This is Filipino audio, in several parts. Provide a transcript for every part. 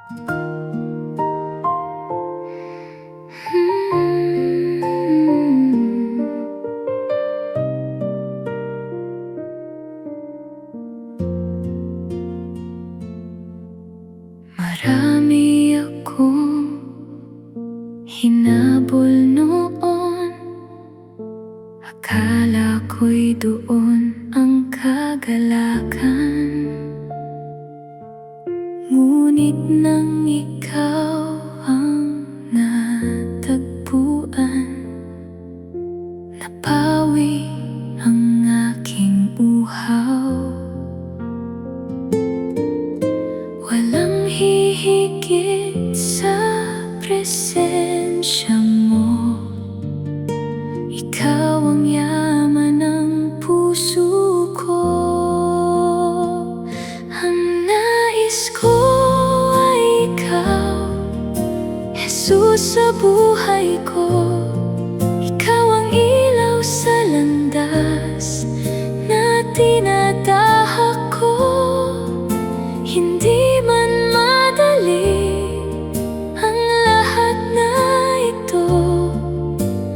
Marami akong hinabol noon, akala ko'y doon ang kagalakan. Ngunit nang ikaw ang natagpuan, napawi ang aking uhaw. Walang hihigit sa presensya mo, ikaw ang yaman ng puso ko. Ang nais ko ay ikaw, Jesus, sa buhay ko. Ikaw ang ilaw sa landas na tinatahak ko. Hindi man madali ang lahat na ito,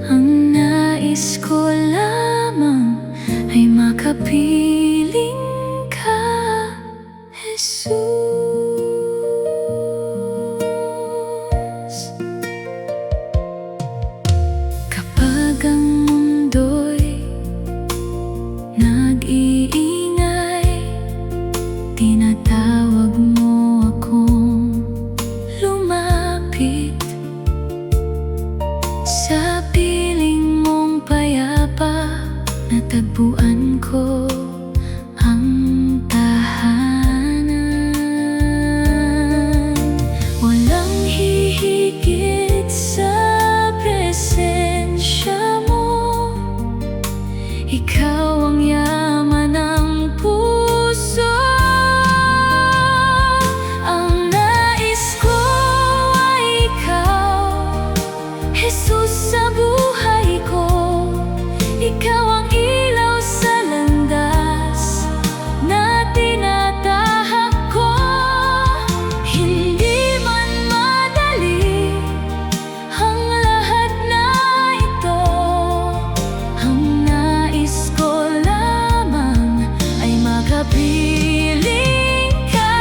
ang nais ko lamang ay makapiling ka, Jesus. Kapag ang mundo'y nag-iingay, tinatawag mo akong lumapit sa piling mong payapa. Natagpuan ko ang tahanan. Walang hihigit sa presensya mo, ikaw ang yaman ng puso. Jesus, sa buhay ko, ikaw ang ilaw sa landas na tinatahak ko. Hindi man madali ang lahat na ito, ang nais ko lamang ay makapiling ka,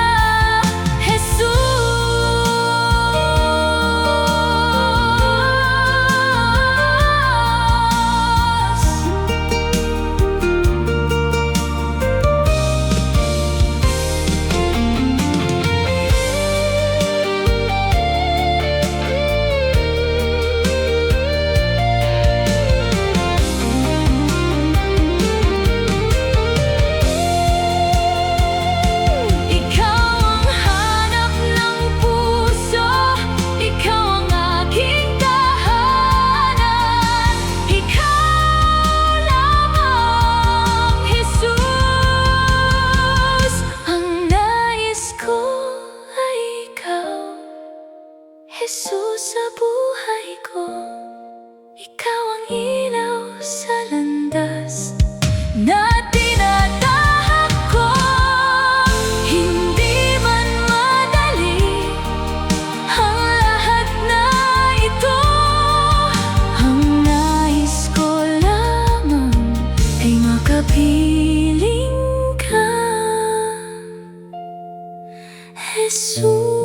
Jesus. Jesus, sa buhay ko, ikaw ang ilaw sa landas na tinatahak ko. Hindi man madali ang lahat na ito, ang nais ko lamang ay makapiling ka, Jesus.